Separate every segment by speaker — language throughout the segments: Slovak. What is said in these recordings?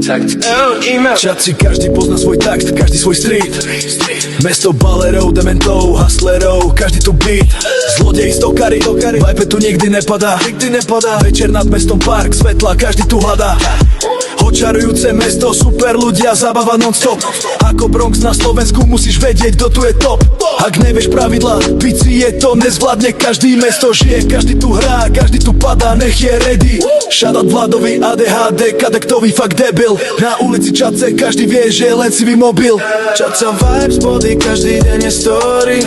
Speaker 1: Všetci, každý pozná svoj takt, každý svoj street. Mesto balerov, dementov, hustlerov, každý tu beat. Zlodej, stokary, vibe tu nikdy nepadá. Večer nad mestom park, svetla, každý tu hľadá. Očarujúce mesto, super ľudia, zábava non-stop. Ako Bronx na Slovensku, musíš vedieť, kto tu je top. Ak nevieš pravidla, pici je to nezvládne. Každý mesto žije, každý tu hrá, každý tu padá, nech je ready. Shoutout Vladovi, ADHD, kadektovi fakt debil. Na ulici Čace, každý vie, že je len sivý mobil. Čaca vibes, body, každý deň je story.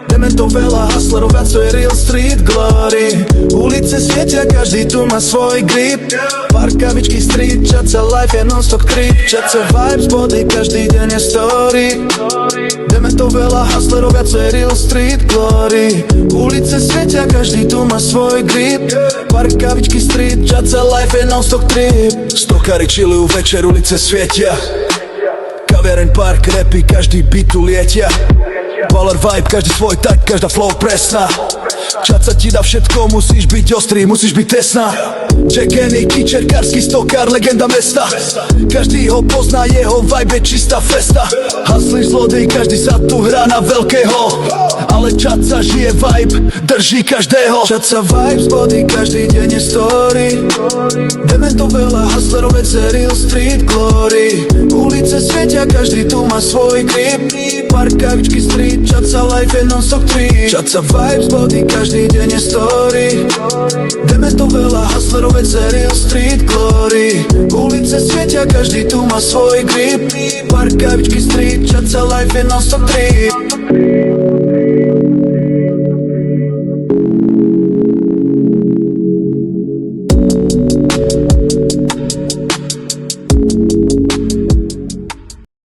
Speaker 1: Dementov veľa, hustlerov viac, to je real street glory. Ulice svietia, každý tu má svoj grip. Parkavičky street, Čaca life je non-stop creep. Čaca vibes, body, každý deň je story. Dementov veľa, hustlerov viac, to je real street glory. Ulice svietia, každý tu má svoj grip. Parkavičky street, Čaca life je non-stop trip. Stokary chillujú večer, ulice svietia. Kaviareň, park, rapy, každý beat tu lietia. Baller vibe, každý svoj tak, každá flow presná. Čaca ti dá všetko, musíš byť ostrý, musíš byť tesná. Jack Annie, kičerkársky stokár, legenda mesta. Každý ho pozná, jeho vibe je čistá festa. Hustler, zlodej, každý sa tu hrá na veľkého. Ale Čaca žije vibe, drží každého. Čaca vibes, body, každý deň je story. Dementov veľa, hustlerov je real street glory. Ulice svietia, každý tu má svoj grip. Parkavičky street, Čaca life je non-stop trip. Čaca vibes, body, každý deň je story. Dementov veľa, hustlerov je real street glory. Ulice svietia, každý tu má svoj grip. Parkavičky street, Čaca life je non-stop trip.